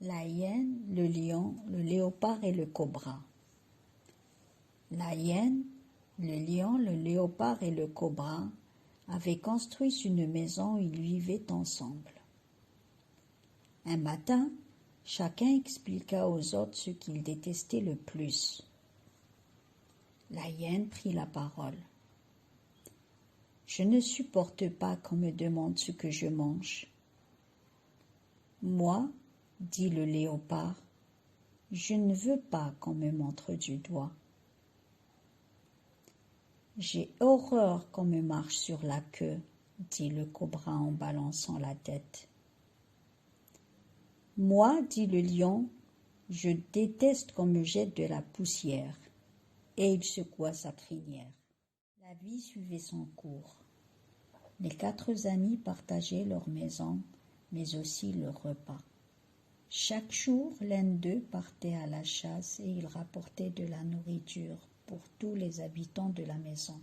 La hyène, le lion, le léopard et le cobra. La hyène, le lion, le léopard et le cobra avaient construit une maison où ils vivaient ensemble. Un matin, chacun expliqua aux autres ce qu'il détestait le plus. La hyène prit la parole. « Je ne supporte pas qu'on me demande ce que je mange. » « Moi, dit le léopard, je ne veux pas qu'on me montre du doigt. »« J'ai horreur qu'on me marche sur la queue, dit le cobra en balançant la tête. »« Moi, dit le lion, je déteste qu'on me jette de la poussière. » Et il secoua sa crinière. La vie suivait son cours. Les 4 amis partageaient leur maison, mais aussi leur repas. Chaque jour, l'un d'eux partait à la chasse et il rapportait de la nourriture pour tous les habitants de la maison.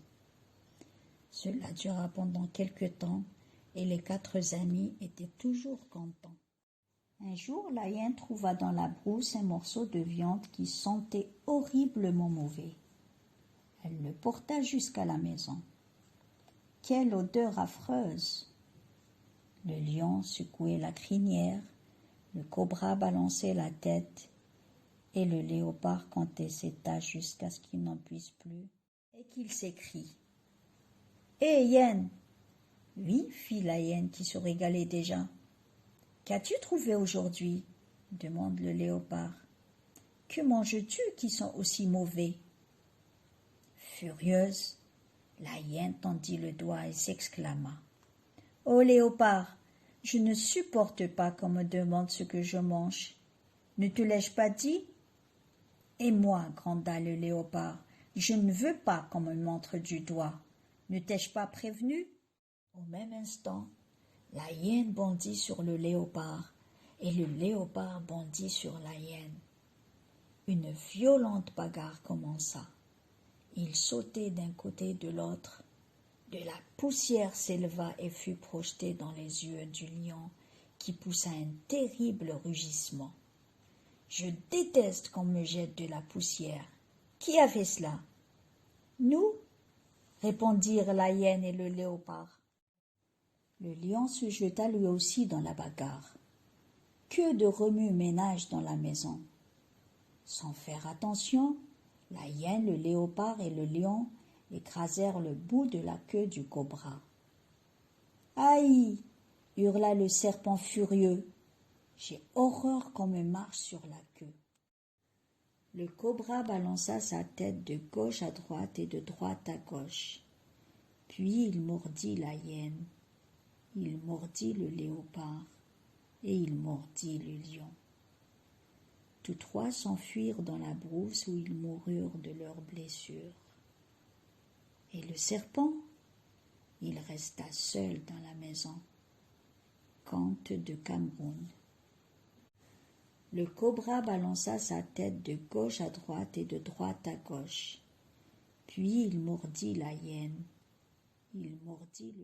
Cela dura pendant quelque temps et les 4 amis étaient toujours contents. Un jour, la hyène trouva dans la brousse un morceau de viande qui sentait horriblement mauvais. Elle le porta jusqu'à la maison. Quelle odeur affreuse! Le lion secouait la crinière, le cobra balançait la tête et le léopard comptait ses taches jusqu'à ce qu'il n'en puisse plus et qu'il s'écrie. « Hé, hyène !»« Oui, fit la hyène qui se régalait déjà. »« Qu'as-tu trouvé aujourd'hui ?» demande le léopard. « Que manges-tu qui sont aussi mauvais ?» Furieuse, la hyène tendit le doigt et s'exclama. « Ô léopard, je ne supporte pas qu'on me demande ce que je mange. Ne te l'ai-je pas dit ?»« Et moi, gronda le léopard, je ne veux pas qu'on me montre du doigt. Ne t'ai-je pas prévenu ?» Au même instant, la hyène bondit sur le léopard et le léopard bondit sur la hyène. Une violente bagarre commença. Ils sautaient d'un côté et de l'autre. De la poussière s'éleva et fut projetée dans les yeux du lion, qui poussa un terrible rugissement. « Je déteste qu'on me jette de la poussière. Qui a fait cela ?»« Nous » répondirent la hyène et le léopard. Le lion se jeta lui aussi dans la bagarre. Que de remue-ménage dans la maison! Sans faire attention, la hyène, le léopard et le lion écrasèrent le bout de la queue du cobra. « Aïe !» hurla le serpent furieux. « J'ai horreur qu'on me marche sur la queue. » Le cobra balança sa tête de gauche à droite et de droite à gauche. Puis il mordit la hyène, il mordit le léopard et il mordit le lion. Tous 3 s'enfuirent dans la brousse où ils moururent de leurs blessures. Et le serpent, il resta seul dans la maison. Conte de Cameroun. Le cobra balança sa tête de gauche à droite et de droite à gauche. Puis il mordit la hyène, il mordit le